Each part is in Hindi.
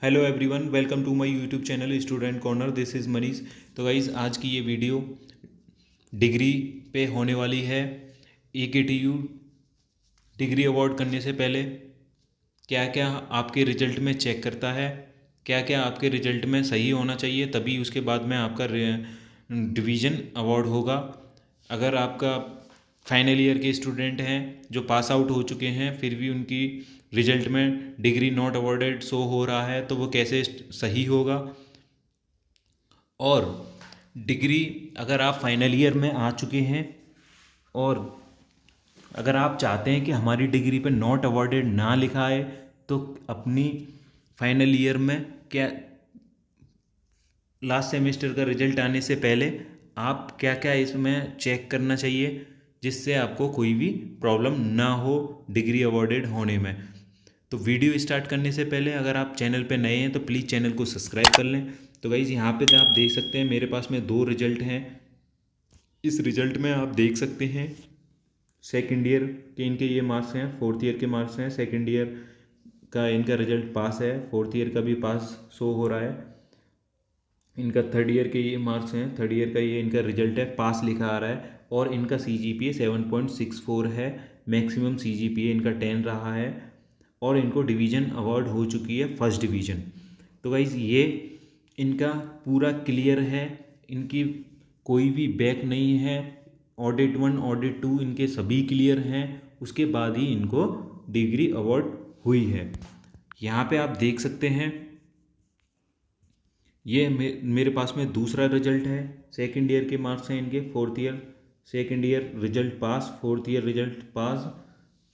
Hello everyone, welcome to my YouTube channel student corner. This is Manish. तो गाइज़, आज की ये वीडियो डिग्री पे होने वाली है। AKTU डिग्री अवार्ड करने से पहले क्या क्या आपके रिजल्ट में चेक करता है, क्या क्या आपके रिजल्ट में सही होना चाहिए, तभी उसके बाद में आपका डिवीज़न अवार्ड होगा। अगर आपका फाइनल ईयर के स्टूडेंट हैं जो पास आउट हो चुके हैं, फिर भी उनकी रिजल्ट में डिग्री नॉट अवॉर्डेड शो हो रहा है, तो वो कैसे सही होगा। और डिग्री अगर आप फाइनल ईयर में आ चुके हैं और अगर आप चाहते हैं कि हमारी डिग्री पे नॉट अवॉर्डेड ना लिखा है, तो अपनी फाइनल ईयर में क्या लास्ट सेमेस्टर का रिजल्ट आने से पहले आप क्या क्या इसमें चेक करना चाहिए, जिससे आपको कोई भी प्रॉब्लम ना हो डिग्री अवॉर्डेड होने में। तो वीडियो स्टार्ट करने से पहले अगर आप चैनल पे नए हैं तो प्लीज़ चैनल को सब्सक्राइब कर लें। तो गाइज़, यहाँ पे आप देख सकते हैं मेरे पास में दो रिजल्ट हैं। इस रिजल्ट में आप देख सकते हैं सेकेंड ईयर के इनके ये मार्क्स हैं, फोर्थ ईयर के मार्क्स हैं। सेकेंड ईयर का इनका रिजल्ट पास है, फोर्थ ईयर का भी पास शो हो रहा है। इनका थर्ड ईयर के ये मार्क्स हैं, थर्ड ईयर का ये इनका रिजल्ट है, पास लिखा आ रहा है। और इनका CGPA 7.64 है। मैक्सिमम CGPA इनका 10 रहा है और इनको डिवीज़न अवार्ड हो चुकी है, फर्स्ट डिवीज़न। तो गाइज़, ये इनका पूरा क्लियर है, इनकी कोई भी बैक नहीं है। ऑडिट 1 ऑडिट 2 इनके सभी क्लियर हैं, उसके बाद ही इनको डिग्री अवार्ड हुई है। यहाँ पे आप देख सकते हैं ये मेरे पास में दूसरा रिजल्ट है। सेकंड ईयर के मार्क्स हैं इनके, fourth year second year result pass, fourth year result pass,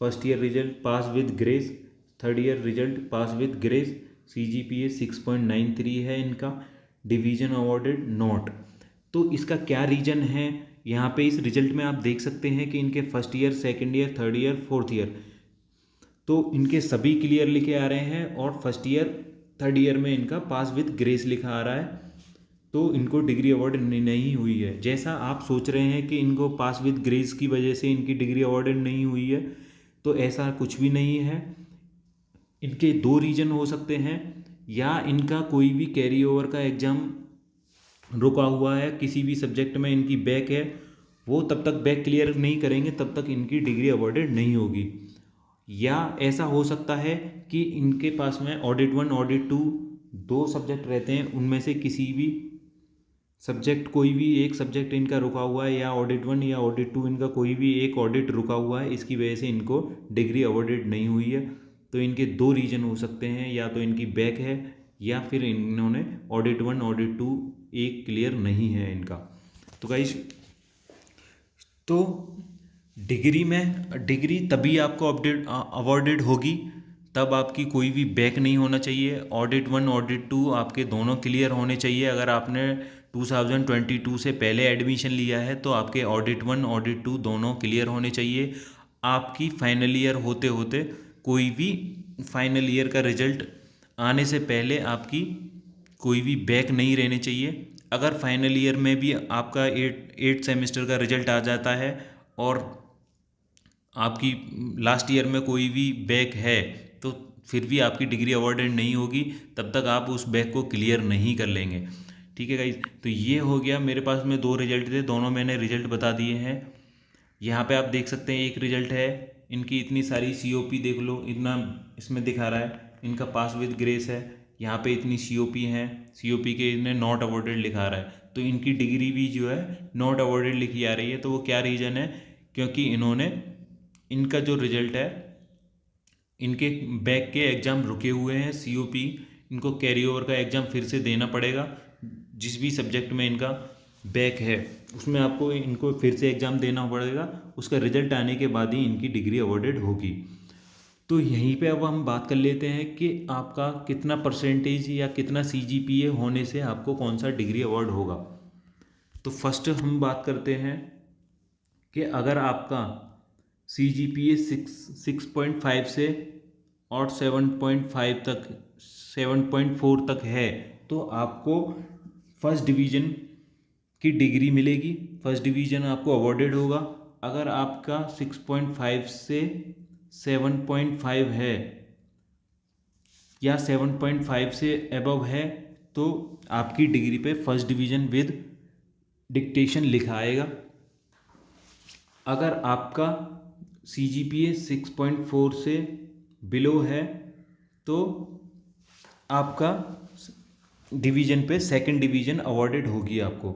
first year result pass with grace, third year result pass with grace. CGPA 6.93 है इनका, डिवीज़न अवॉर्डेड नॉट। तो इसका क्या रीज़न है, यहाँ पे इस रिजल्ट में आप देख सकते हैं कि इनके first year, second year, third year, fourth year तो इनके सभी क्लियर लिखे आ रहे हैं। और फर्स्ट ईयर थर्ड ईयर में इनका पास विद ग्रेस लिखा आ रहा है, तो इनको डिग्री अवार्ड नहीं हुई है। जैसा आप सोच रहे हैं कि इनको पास विद ग्रेस की वजह से इनकी डिग्री अवार्डेड नहीं हुई है, तो ऐसा कुछ भी नहीं है। इनके दो रीजन हो सकते हैं, या इनका कोई भी कैरी ओवर का एग्ज़ाम रुका हुआ है, किसी भी सब्जेक्ट में इनकी बैक है, वो तब तक बैक क्लियर नहीं करेंगे तब तक इनकी डिग्री अवॉर्डेड नहीं होगी। या ऐसा हो सकता है कि इनके पास में ऑडिट 1 ऑडिट 2 दो सब्जेक्ट रहते हैं, उनमें से किसी भी सब्जेक्ट, कोई भी एक सब्जेक्ट इनका रुका हुआ है, या ऑडिट 1 या ऑडिट 2 इनका कोई भी एक ऑडिट रुका हुआ है, इसकी वजह से इनको डिग्री अवॉर्डेड नहीं हुई है। तो इनके दो रीजन हो सकते हैं, या तो इनकी बैक है या फिर इन्होंने ऑडिट 1 ऑडिट 2 एक क्लियर नहीं है इनका। तो गाइस, तो डिग्री तभी आपको अपडेट अवॉर्डेड होगी, तब आपकी कोई भी बैक नहीं होना चाहिए। ऑडिट 1 ऑडिट 2 आपके दोनों क्लियर होने चाहिए। अगर आपने 2022 से पहले एडमिशन लिया है तो आपके ऑडिट 1 ऑडिट 2 दोनों क्लियर होने चाहिए। आपकी फाइनल ईयर होते होते कोई भी फाइनल ईयर का रिजल्ट आने से पहले आपकी कोई भी बैक नहीं रहने चाहिए। अगर फाइनल ईयर में भी आपका एट सेमेस्टर का रिजल्ट आ जाता है और आपकी लास्ट ईयर में कोई भी बैक है, तो फिर भी आपकी डिग्री अवॉर्डेड नहीं होगी, तब तक आप उस बैक को क्लियर नहीं कर लेंगे। ठीक है गाइज, तो ये हो गया। मेरे पास में दो रिजल्ट थे, दोनों मैंने रिजल्ट बता दिए हैं। यहाँ पे आप देख सकते हैं एक रिजल्ट है, इनकी इतनी सारी COP देख लो, इतना इसमें दिखा रहा है इनका पास विद ग्रेस है। यहाँ पे इतनी COP हैं, COP के इन्हें नॉट अवॉर्डेड लिखा रहा है, तो इनकी डिग्री भी जो है नॉट अवॉर्डेड लिखी आ रही है। तो वो क्या रीज़न है, क्योंकि इन्होंने इनका जो रिजल्ट है, इनके बैक के एग्ज़ाम रुके हुए हैं, COP इनको कैरी ओवर का एग्ज़ाम फिर से देना पड़ेगा। जिस भी सब्जेक्ट में इनका बैक है उसमें आपको इनको फिर से एग्ज़ाम देना पड़ेगा, उसका रिजल्ट आने के बाद ही इनकी डिग्री अवॉर्डेड होगी। तो यहीं पे अब हम बात कर लेते हैं कि आपका कितना परसेंटेज या कितना CGPA होने से आपको कौन सा डिग्री अवार्ड होगा। तो फर्स्ट हम बात करते हैं कि अगर आपका CGPA 6.5 से और 7.5 तक 7.4 तक है, तो आपको फर्स्ट डिवीज़न की डिग्री मिलेगी, फर्स्ट डिवीज़न आपको अवॉर्डेड होगा। अगर आपका 6.5 से 7.5 है, या 7.5 से अबव है तो आपकी डिग्री पे फर्स्ट डिवीज़न विद डिक्टेशन लिखा आएगा। अगर आपका CGPA 6.4 से बिलो है तो आपका डिवीज़न पे सेकंड डिवीज़न अवॉर्डेड होगी आपको।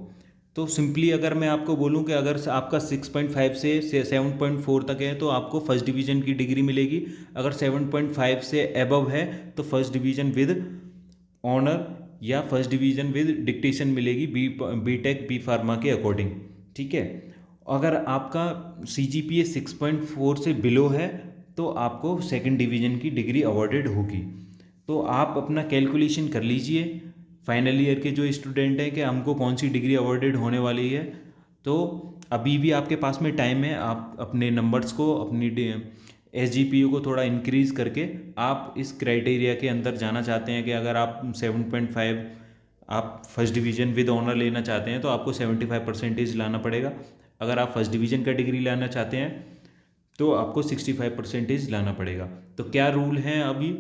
तो सिंपली अगर मैं आपको बोलूं कि अगर आपका 6.5 से 7.4 तक है तो आपको फर्स्ट डिवीज़न की डिग्री मिलेगी। अगर 7.5 से अबव है तो फर्स्ट डिवीज़न विद ऑनर या फर्स्ट डिवीज़न विद डिक्टेशन मिलेगी बीटेक बी फार्मा के अकॉर्डिंग, ठीक है। अगर आपका CGPA 6.4 से बिलो है तो आपको सेकंड डिवीज़न की डिग्री अवॉर्डेड होगी। तो आप अपना कैलकुलेशन कर लीजिए फाइनल ईयर के जो स्टूडेंट हैं कि हमको कौन सी डिग्री अवॉर्डेड होने वाली है। तो अभी भी आपके पास में टाइम है, आप अपने नंबर्स को अपनी SGPA को थोड़ा इंक्रीज़ करके आप इस क्राइटेरिया के अंदर जाना चाहते हैं कि अगर आप 7.5 आप फर्स्ट डिवीज़न विद ऑनर लेना चाहते हैं तो आपको 75% लाना पड़ेगा। अगर आप फर्स्ट डिवीज़न का डिग्री लाना चाहते हैं तो आपको 65% लाना पड़ेगा। तो क्या रूल हैं अभी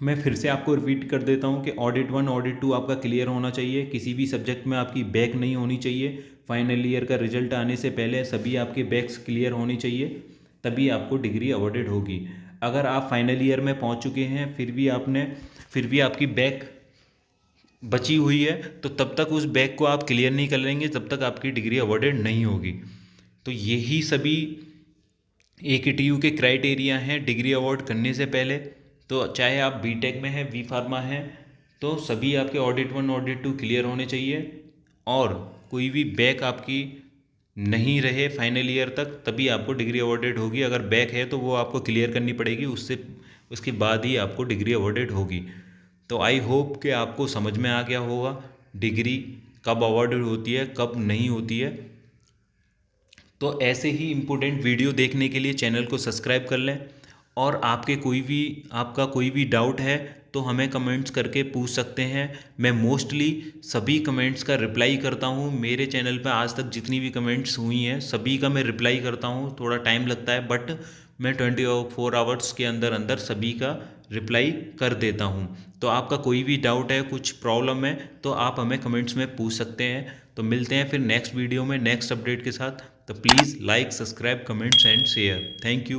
मैं फिर से आपको रिपीट कर देता हूँ कि ऑडिट 1 ऑडिट 2 आपका क्लियर होना चाहिए, किसी भी सब्जेक्ट में आपकी बैक नहीं होनी चाहिए। फाइनल ईयर का रिजल्ट आने से पहले सभी आपके बैक्स क्लियर होनी चाहिए, तभी आपको डिग्री अवॉर्डेड होगी। अगर आप फाइनल ईयर में पहुँच चुके हैं फिर भी आपकी बैक बची हुई है तो तब तक उस बैक को आप क्लियर नहीं कर लेंगे, तब तक आपकी डिग्री अवॉर्डेड नहीं होगी। तो यही सभी AKTU के क्राइटेरिया हैं डिग्री अवॉर्ड करने से पहले। तो चाहे आप बीटेक में हैं, बी फार्मा हैं, तो सभी आपके ऑडिट 1 ऑडिट 2 क्लियर होने चाहिए और कोई भी बैक आपकी नहीं रहे फाइनल ईयर तक, तभी आपको डिग्री अवॉर्डेड होगी। अगर बैक है तो वो आपको क्लियर करनी पड़ेगी, उसके बाद ही आपको डिग्री अवॉर्डेड होगी। तो आई होप कि आपको समझ में आ गया होगा डिग्री कब अवॉर्डेड होती है कब नहीं होती है। तो ऐसे ही इम्पोर्टेंट वीडियो देखने के लिए चैनल को सब्सक्राइब कर लें और आपका कोई भी डाउट है तो हमें कमेंट्स करके पूछ सकते हैं। मैं मोस्टली सभी कमेंट्स का रिप्लाई करता हूँ। मेरे चैनल पर आज तक जितनी भी कमेंट्स हुई हैं सभी का मैं रिप्लाई करता हूँ। थोड़ा टाइम लगता है बट मैं 24 आवर्स के अंदर अंदर सभी का रिप्लाई कर देता हूँ। तो आपका कोई भी डाउट है, कुछ प्रॉब्लम है तो आप हमें कमेंट्स में पूछ सकते हैं। तो मिलते हैं फिर नेक्स्ट वीडियो में नेक्स्ट अपडेट के साथ। तो please like, subscribe, comments and share. Thank you.